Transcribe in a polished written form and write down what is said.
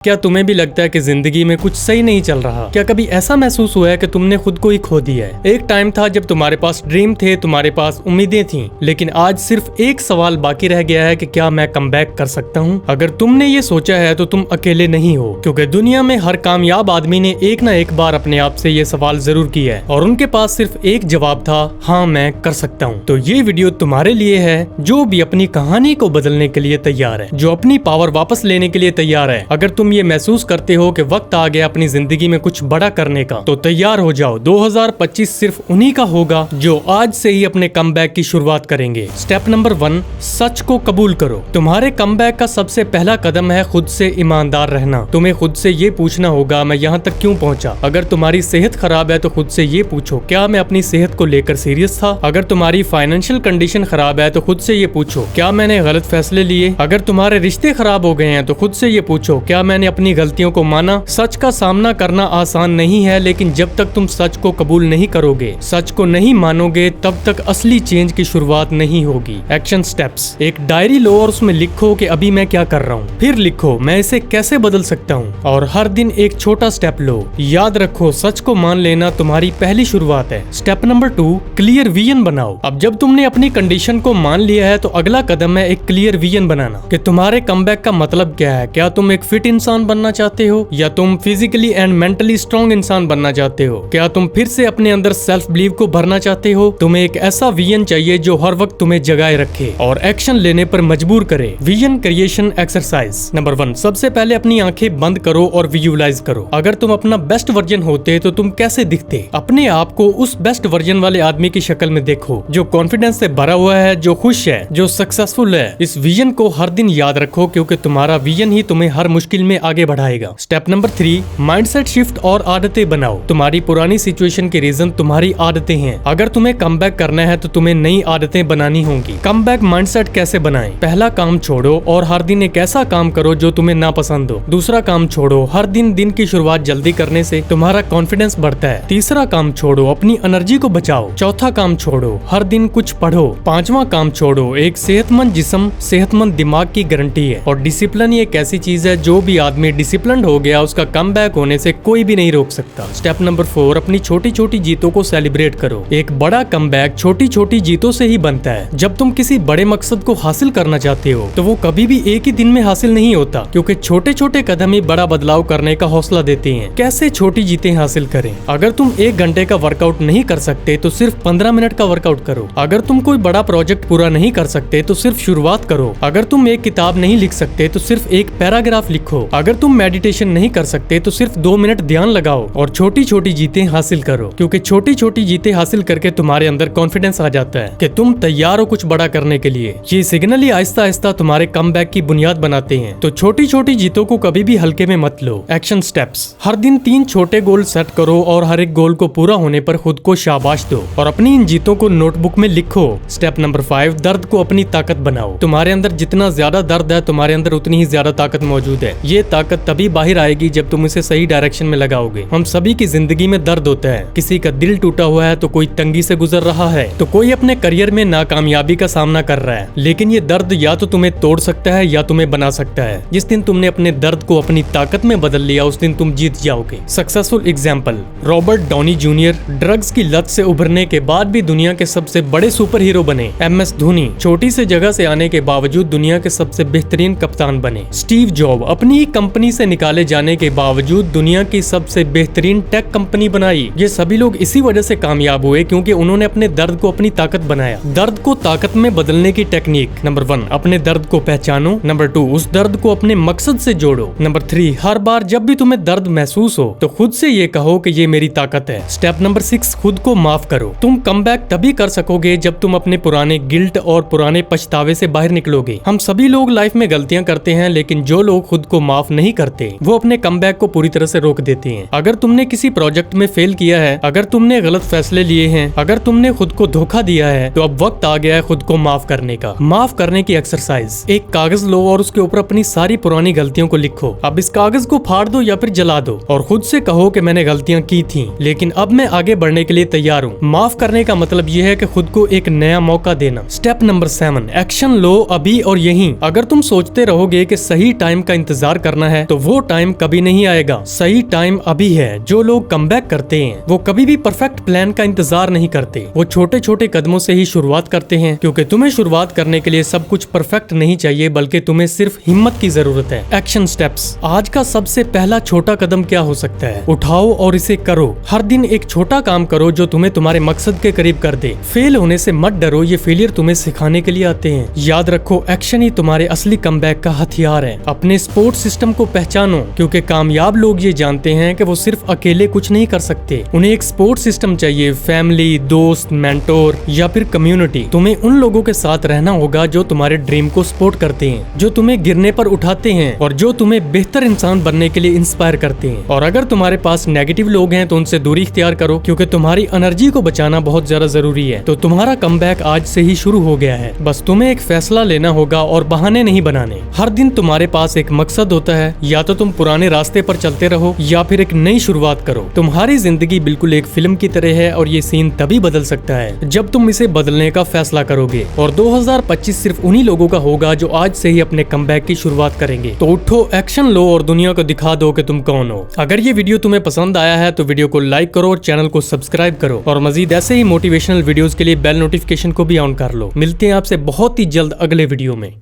क्या तुम्हें भी लगता है कि जिंदगी में कुछ सही नहीं चल रहा? क्या कभी ऐसा महसूस हुआ है कि तुमने खुद को ही खो दिया है? एक टाइम था जब तुम्हारे पास ड्रीम थे, तुम्हारे पास उम्मीदें थीं, लेकिन आज सिर्फ एक सवाल बाकी रह गया है कि क्या मैं कमबैक कर सकता हूँ? अगर तुमने ये सोचा है तो तुम अकेले नहीं हो, क्योंकि दुनिया में हर कामयाब आदमी ने एक ना एक बार अपने आप से ये सवाल जरूर किया है और उनके पास सिर्फ एक जवाब था, हाँ मैं कर सकता हूँ। तो ये वीडियो तुम्हारे लिए है जो भी अपनी कहानी को बदलने के लिए तैयार है, जो अपनी पावर वापस लेने के लिए तैयार है। अगर तुम ये महसूस करते हो कि वक्त आ गया अपनी जिंदगी में कुछ बड़ा करने का, तो तैयार हो जाओ। 2025 सिर्फ उन्हीं का होगा जो आज से ही अपने कमबैक की शुरुआत करेंगे। स्टेप नंबर 1, सच को कबूल करो। तुम्हारे कमबैक का सबसे पहला कदम है खुद से ईमानदार रहना। तुम्हें खुद से ये पूछना होगा, मैं यहाँ तक क्यों पहुँचा? अगर तुम्हारी सेहत खराब है तो खुद से ये पूछो, क्या मैं अपनी सेहत को लेकर सीरियस था? अगर तुम्हारी फाइनेंशियल कंडीशन खराब है तो खुद से ये पूछो, क्या मैंने गलत फैसले लिए? अगर तुम्हारे रिश्ते खराब हो गए हैं तो खुद से ये पूछो, क्या मैंने अपनी गलतियों को माना? सच का सामना करना आसान नहीं है, लेकिन जब तक तुम सच को कबूल नहीं करोगे, सच को नहीं मानोगे, तब तक असली चेंज की शुरुआत नहीं होगी। एक्शन स्टेप्स: एक डायरी लो और उसमें लिखो कि अभी मैं क्या कर रहा हूँ। फिर लिखो मैं इसे कैसे बदल सकता हूँ, और हर दिन एक छोटा स्टेप लो। याद रखो, सच को मान लेना तुम्हारी पहली शुरुआत है। स्टेप नंबर 2, क्लियर विजन बनाओ। अब जब तुमने अपनी कंडीशन को मान लिया है तो अगला कदम है एक क्लियर विजन बनाना कि तुम्हारे कमबैक का मतलब क्या है। क्या तुम एक फिट इंसान बनना चाहते हो, या तुम फिजिकली एंड मेंटली स्ट्रॉन्ग इंसान बनना चाहते हो? क्या तुम फिर से अपने अंदर सेल्फ बिलीव को भरना चाहते हो? तुम्हें एक ऐसा विजन चाहिए जो हर वक्त तुम्हें जगाए रखे और एक्शन लेने पर मजबूर करे। विजन क्रिएशन एक्सरसाइज नंबर 1, सबसे पहले अपनी आंखें बंद करो और विजुअलाइज करो। अगर तुम अपना बेस्ट वर्जन होते तो तुम कैसे दिखते? अपने आप को उस बेस्ट वर्जन वाले आदमी की शक्ल में देखो, जो कॉन्फिडेंस से भरा हुआ है, जो खुश है, जो सक्सेसफुल है। इस विजन को हर दिन याद रखो, क्योंकि तुम्हारा विजन ही तुम्हें हर मुश्किल में आगे बढ़ाएगा। स्टेप नंबर 3, माइंडसेट शिफ्ट और आदतें बनाओ। तुम्हारी पुरानी सिचुएशन के रीजन तुम्हारी आदतें हैं। अगर तुम्हें कमबैक करना है तो तुम्हें नई आदतें बनानी होंगी। कमबैक माइंडसेट कैसे बनाएं? पहला काम छोड़ो और हर दिन एक ऐसा काम करो जो तुम्हें ना पसंद हो। दूसरा काम छोड़ो, हर दिन की शुरुआत जल्दी करने से तुम्हारा कॉन्फिडेंस बढ़ता है। तीसरा काम छोड़ो, अपनी एनर्जी को बचाओ। चौथा काम छोड़ो, हर दिन कुछ पढ़ो। पांचवा काम छोड़ो, एक सेहतमंद जिस्म सेहतमंद दिमाग की गारंटी है। और डिसिप्लिन एक ऐसी चीज है, जो भी आदमी डिसिप्लिन्ड हो गया उसका कमबैक होने से कोई भी नहीं रोक सकता। स्टेप नंबर 4, अपनी छोटी छोटी जीतों को सेलिब्रेट करो। एक बड़ा कमबैक छोटी छोटी जीतों से ही बनता है। जब तुम किसी बड़े मकसद को हासिल करना चाहते हो तो वो कभी भी एक ही दिन में हासिल नहीं होता, क्योंकि छोटे छोटे कदम ही बड़ा बदलाव करने का हौसला देते हैं। कैसे छोटी जीतें हासिल करें? अगर तुम 1 घंटे का वर्कआउट नहीं कर सकते तो सिर्फ 15 मिनट का वर्कआउट करो। अगर तुम कोई बड़ा प्रोजेक्ट पूरा नहीं कर सकते तो सिर्फ शुरुआत करो। अगर तुम एक किताब नहीं लिख सकते तो सिर्फ एक पैराग्राफ लिखो। अगर तुम मेडिटेशन नहीं कर सकते तो सिर्फ 2 मिनट ध्यान लगाओ और छोटी छोटी जीतें हासिल करो, क्योंकि छोटी छोटी जीतें हासिल करके तुम्हारे अंदर कॉन्फिडेंस आ जाता है कि तुम तैयार हो कुछ बड़ा करने के लिए। ये सिग्नल ही आहिस्ता आहिस्ता तुम्हारे कमबैक की बुनियाद बनाते हैं। तो छोटी छोटी जीतों को कभी भी हल्के में मत लो। एक्शन स्टेप्स: हर दिन 3 छोटे गोल सेट करो और हर एक गोल को पूरा होने पर खुद को शाबाश दो और अपनी इन जीतों को नोटबुक में लिखो। स्टेप नंबर 5, दर्द को अपनी ताकत बनाओ। तुम्हारे अंदर जितना ज्यादा दर्द है, तुम्हारे अंदर उतनी ही ज्यादा ताकत मौजूद है। ये ताकत तभी बाहर आएगी जब तुम इसे सही डायरेक्शन में लगाओगे। हम सभी की जिंदगी में दर्द होता है। किसी का दिल टूटा हुआ है तो कोई तंगी से गुजर रहा है, तो कोई अपने करियर में नाकामयाबी का सामना कर रहा है। लेकिन ये दर्द या तो तुम्हें तोड़ सकता है या तुम्हें बना सकता है। जिस दिन तुमने अपने दर्द को अपनी ताकत में बदल लिया, उस दिन तुम जीत जाओगे। Successful example: Robert Downey junior drugs की लत से उभरने के बाद भी दुनिया के सबसे बड़े सुपर हीरो बने। MS धोनी छोटी से जगह से आने के बावजूद दुनिया के सबसे बेहतरीन कप्तान बने। स्टीव जॉब अपनी ही कंपनी से निकाले जाने के बावजूद दुनिया की सबसे बेहतरीन टेक कंपनी बनाई। ये सभी लोग इसी वजह से कामयाब हुए, क्योंकि उन्होंने अपने दर्द को अपनी ताकत बनाया। दर्द को ताकत में बदलने की टेक्निक: नंबर 1, अपने दर्द को पहचानो। नंबर 2, उस दर्द को अपने मकसद से जोड़ो। नंबर 3, हर बार जब भी तुम्हें दर्द महसूस हो तो खुद से ये कहो कि ये मेरी ताकत है। स्टेप नंबर 6, खुद को माफ करो। तुम कमबैक तभी कर सकोगे जब तुम अपने पुराने गिल्ट और पुराने पछतावे से बाहर निकलोगे। हम सभी लोग लाइफ में गलतियां करते हैं, लेकिन जो लोग खुद को माफ नहीं करते वो अपने कमबैक को पूरी तरह से रोक देते हैं। अगर तुमने किसी प्रोजेक्ट में फेल किया है, अगर तुमने गलत फैसले लिए हैं, अगर तुमने खुद को धोखा दिया है, तो अब वक्त आ गया है खुद को माफ करने का। माफ करने की एक्सरसाइज: एक कागज लो और उसके ऊपर अपनी सारी पुरानी गलतियों को लिखो। अब इस कागज को फाड़ दो या फिर जला दो और खुद से कहो कि मैंने गलतियां की थी, लेकिन अब मैं आगे बढ़ने के लिए तैयार हूँ। माफ करने का मतलब यह है कि खुद को एक नया मौका देना। स्टेप नंबर 7, एक्शन लो अभी और यहीं। अगर तुम सोचते रहोगे कि सही टाइम का इंतजार करना है तो वो टाइम कभी नहीं आएगा। सही टाइम अभी है। जो लोग कमबैक करते हैं वो कभी भी परफेक्ट प्लान का इंतजार नहीं करते, वो छोटे छोटे कदमों से ही शुरुआत करते हैं, क्योंकि तुम्हें शुरुआत करने के लिए सब कुछ परफेक्ट नहीं चाहिए, बल्कि तुम्हें सिर्फ हिम्मत की जरूरत है। Action steps. आज का सबसे पहला छोटा कदम क्या हो सकता है? उठाओ और इसे करो। हर दिन एक छोटा काम करो जो तुम्हें तुम्हारे मकसद के करीब कर दे। फेल होने से मत डरो, ये फेलियर तुम्हें सिखाने के लिए आते हैं। याद रखो, एक्शन ही तुम्हारे असली कमबैक का हथियार है। अपने सपोर्ट सिस्टम को पहचानो, क्योंकि कामयाब लोग ये जानते हैं कि वो सिर्फ अकेले कुछ नहीं कर सकते। उन्हें एक सपोर्ट सिस्टम चाहिए, फैमिली, दोस्त, मेंटोर या फिर कम्युनिटी। तुम्हें उन लोगों के साथ रहना होगा जो तुम्हारे ड्रीम को सपोर्ट करते हैं, जो तुम्हें गिरने पर उठाते हैं और जो तुम्हें बेहतर इंसान बनने के लिए इंस्पायर करते हैं। और अगर तुम्हारे पास नेगेटिव लोग हैं तो उनसे दूरी इख्तियार करो, क्योंकि तुम्हारी एनर्जी को बचाना बहुत ज्यादा जरूरी है। तो तुम्हारा कमबैक आज से ही शुरू हो गया है। बस तुम्हें एक फैसला लेना होगा और बहाने नहीं बनाने। हर दिन तुम्हारे पास एक मकसद होता है, या तो तुम पुराने रास्ते पर चलते रहो या फिर एक नई शुरुआत करो। तुम्हारी जिंदगी बिल्कुल एक फिल्म की तरह है और ये सीन तभी बदल सकता है जब तुम इसे बदलने का फैसला करोगे। और 2025 सिर्फ उन्हीं लोगों का होगा जो आज से ही अपने कमबैक की शुरुआत करेंगे। तो उठो, एक्शन लो और दुनिया को दिखा दो कि तुम कौन हो। अगर ये वीडियो तुम्हें पसंद आया है तो वीडियो को लाइक करो और चैनल को सब्सक्राइब करो, और मजीद ऐसे ही मोटिवेशनल वीडियोस के लिए बेल नोटिफिकेशन को भी ऑन कर लो। मिलते हैं आपसे बहुत ही जल्द अगले वीडियो में।